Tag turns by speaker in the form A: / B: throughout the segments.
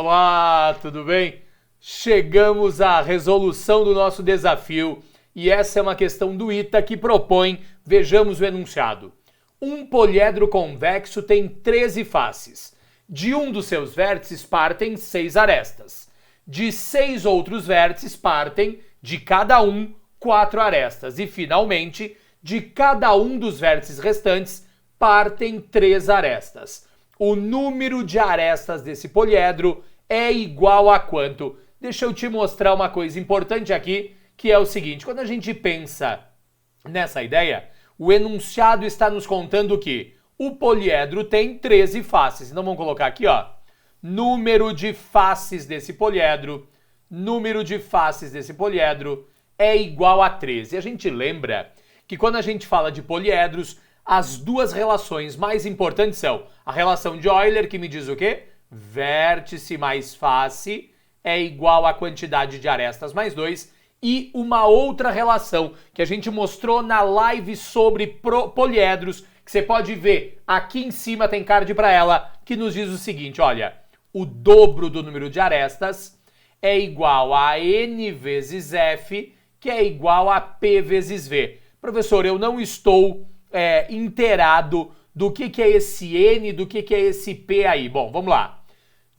A: Olá, tudo bem? Chegamos à resolução do nosso desafio e essa é uma questão do ITA que propõe, vejamos o enunciado. Um poliedro convexo tem 13 faces. De um dos seus vértices partem 6 arestas. De 6 outros vértices partem, de cada um, 4 arestas. E, finalmente, de cada um dos vértices restantes partem 3 arestas. O número de arestas desse poliedro é igual a quanto? Deixa eu te mostrar uma coisa importante aqui, que é o seguinte. Quando a gente pensa nessa ideia, o enunciado está nos contando que o poliedro tem 13 faces. Então vamos colocar aqui, ó, número de faces desse poliedro é igual a 13. E a gente lembra que quando a gente fala de poliedros, as duas relações mais importantes são a relação de Euler, que me diz o quê? Vértice mais face é igual a quantidade de arestas mais 2, e uma outra relação que a gente mostrou na live sobre poliedros, que você pode ver aqui em cima, tem card para ela, que nos diz o seguinte, olha, o dobro do número de arestas é igual a n vezes f, que é igual a p vezes v. Professor, eu não estou inteirado do que é esse n, do que é esse p aí. Bom, vamos lá.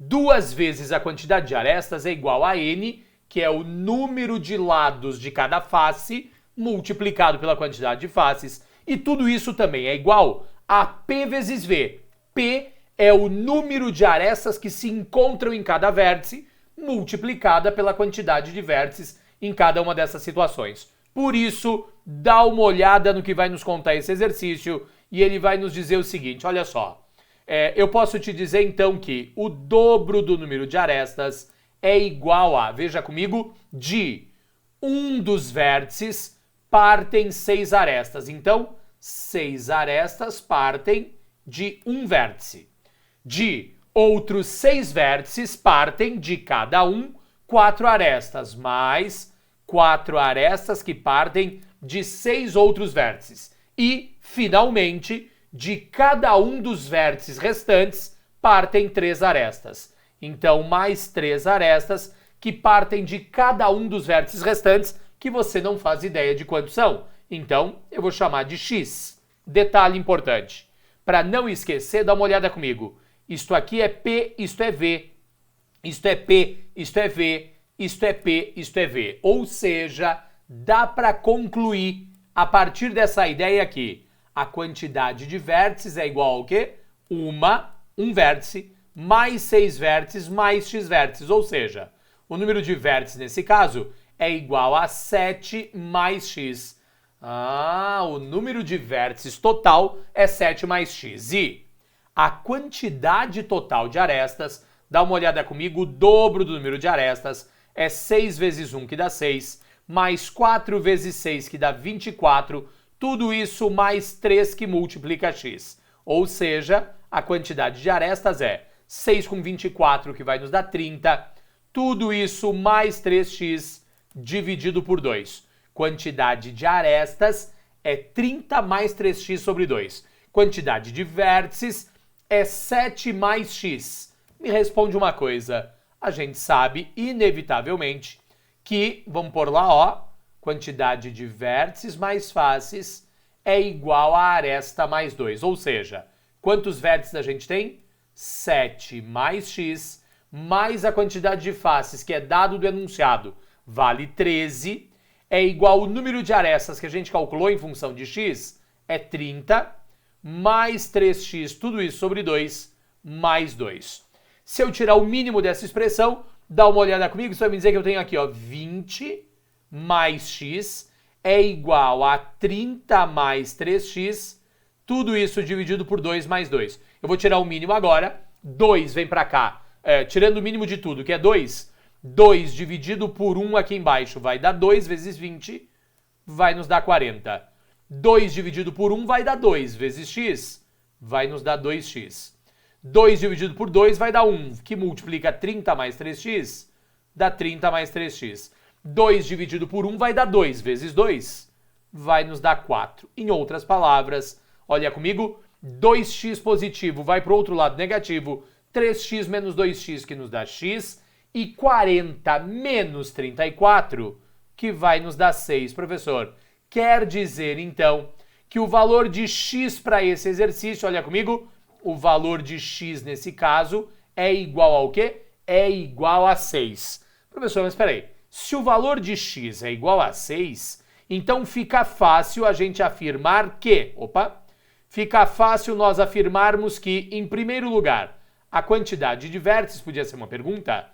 A: 2 vezes a quantidade de arestas é igual a n, que é o número de lados de cada face, multiplicado pela quantidade de faces. E tudo isso também é igual a p vezes v. P é o número de arestas que se encontram em cada vértice, multiplicada pela quantidade de vértices em cada uma dessas situações. Por isso, dá uma olhada no que vai nos contar esse exercício e ele vai nos dizer o seguinte, olha só. Eu posso te dizer então que o dobro do número de arestas é igual a, veja comigo, de um dos vértices partem 6 arestas. Então, 6 arestas partem de um vértice. De outros 6 vértices partem de cada um 4 arestas, mais 4 arestas que partem de 6 outros vértices. E, finalmente, de cada um dos vértices restantes partem 3 arestas. Então, mais 3 arestas que partem de cada um dos vértices restantes, que você não faz ideia de quantos são. Então, eu vou chamar de x. Detalhe importante. Para não esquecer, dá uma olhada comigo. Isto aqui é P, isto é V. Isto é P, isto é V. Isto é P, isto é V. Ou seja, dá para concluir a partir dessa ideia aqui. A quantidade de vértices é igual ao quê? Um vértice, mais 6 vértices, mais x vértices. Ou seja, o número de vértices nesse caso é igual a 7 mais x. O número de vértices total é 7 mais x. E a quantidade total de arestas, dá uma olhada comigo, o dobro do número de arestas é 6 vezes 1, que dá 6, mais 4 vezes 6, que dá 24, tudo isso mais 3, que multiplica x. Ou seja, a quantidade de arestas é 6 com 24, que vai nos dar 30, tudo isso mais 3x dividido por 2. Quantidade de arestas é 30 mais 3x sobre 2. Quantidade de vértices é 7 mais x. Me responde uma coisa. A gente sabe, inevitavelmente, que, vamos pôr lá, ó, quantidade de vértices mais faces é igual a aresta mais 2. Ou seja, quantos vértices a gente tem? 7 mais x, mais a quantidade de faces, que é dado do enunciado, vale 13, é igual ao número de arestas que a gente calculou em função de x, é 30, mais 3x, tudo isso sobre 2, mais 2. Se eu tirar o mínimo dessa expressão, dá uma olhada comigo, isso vai me dizer que eu tenho aqui, ó, 20 mais x é igual a 30 mais 3x, tudo isso dividido por 2 mais 2. Eu vou tirar o mínimo agora, 2 vem pra cá, tirando o mínimo de tudo, que é 2, 2 dividido por 1 aqui embaixo vai dar 2 vezes 20, vai nos dar 40. 2 dividido por 1 vai dar 2 vezes x, vai nos dar 2x. 2 dividido por 2 vai dar 1, que multiplica 30 mais 3x, dá 30 mais 3x. 2 dividido por 1 vai dar 2 vezes 2, vai nos dar 4. Em outras palavras, olha comigo, 2x positivo vai para o outro lado negativo, 3x menos 2x, que nos dá x, e 40 menos 34, que vai nos dar 6, professor. Quer dizer, então, que o valor de x para esse exercício, olha comigo, o valor de x nesse caso é igual ao quê? É igual a 6. Professor, mas espera aí, se o valor de x é igual a 6, então fica fácil a gente afirmar que, fica fácil nós afirmarmos que, em primeiro lugar, a quantidade de vértices, podia ser uma pergunta,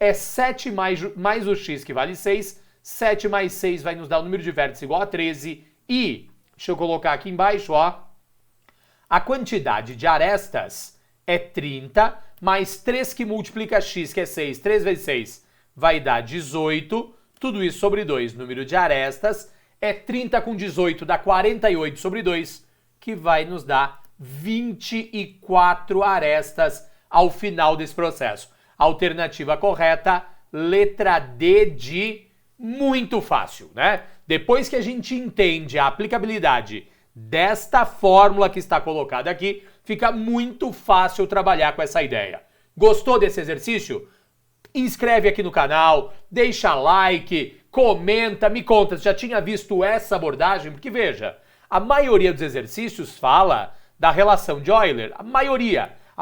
A: é 7 mais o x, que vale 6, 7 mais 6 vai nos dar o número de vértices igual a 13, e, deixa eu colocar aqui embaixo, a quantidade de arestas é 30, mais 3 que multiplica x, que é 6, 3 vezes 6, vai dar 18, tudo isso sobre 2, número de arestas, é 30 com 18, dá 48 sobre 2, que vai nos dar 24 arestas ao final desse processo. Alternativa correta, letra D de muito fácil, né? Depois que a gente entende a aplicabilidade desta fórmula que está colocada aqui, fica muito fácil trabalhar com essa ideia. Gostou desse exercício? Inscreve aqui no canal, deixa like, comenta, me conta se já tinha visto essa abordagem, porque veja, a maioria dos exercícios fala da relação de Euler, a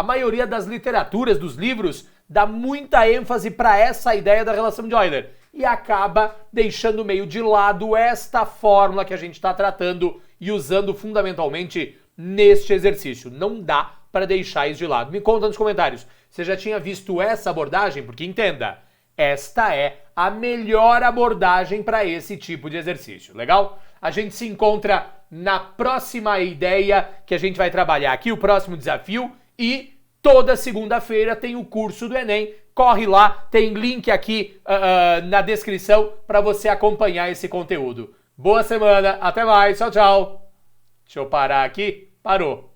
A: maioria das literaturas, dos livros, dá muita ênfase para essa ideia da relação de Euler e acaba deixando meio de lado esta fórmula que a gente está tratando e usando fundamentalmente neste exercício. Não dá para deixar isso de lado. Me conta nos comentários, você já tinha visto essa abordagem? Porque entenda, esta é a melhor abordagem para esse tipo de exercício, legal? A gente se encontra na próxima ideia que a gente vai trabalhar aqui, o próximo desafio, e toda segunda-feira tem o curso do Enem. Corre lá, tem link aqui na descrição para você acompanhar esse conteúdo. Boa semana, até mais, tchau, tchau. Deixa eu parar aqui, parou.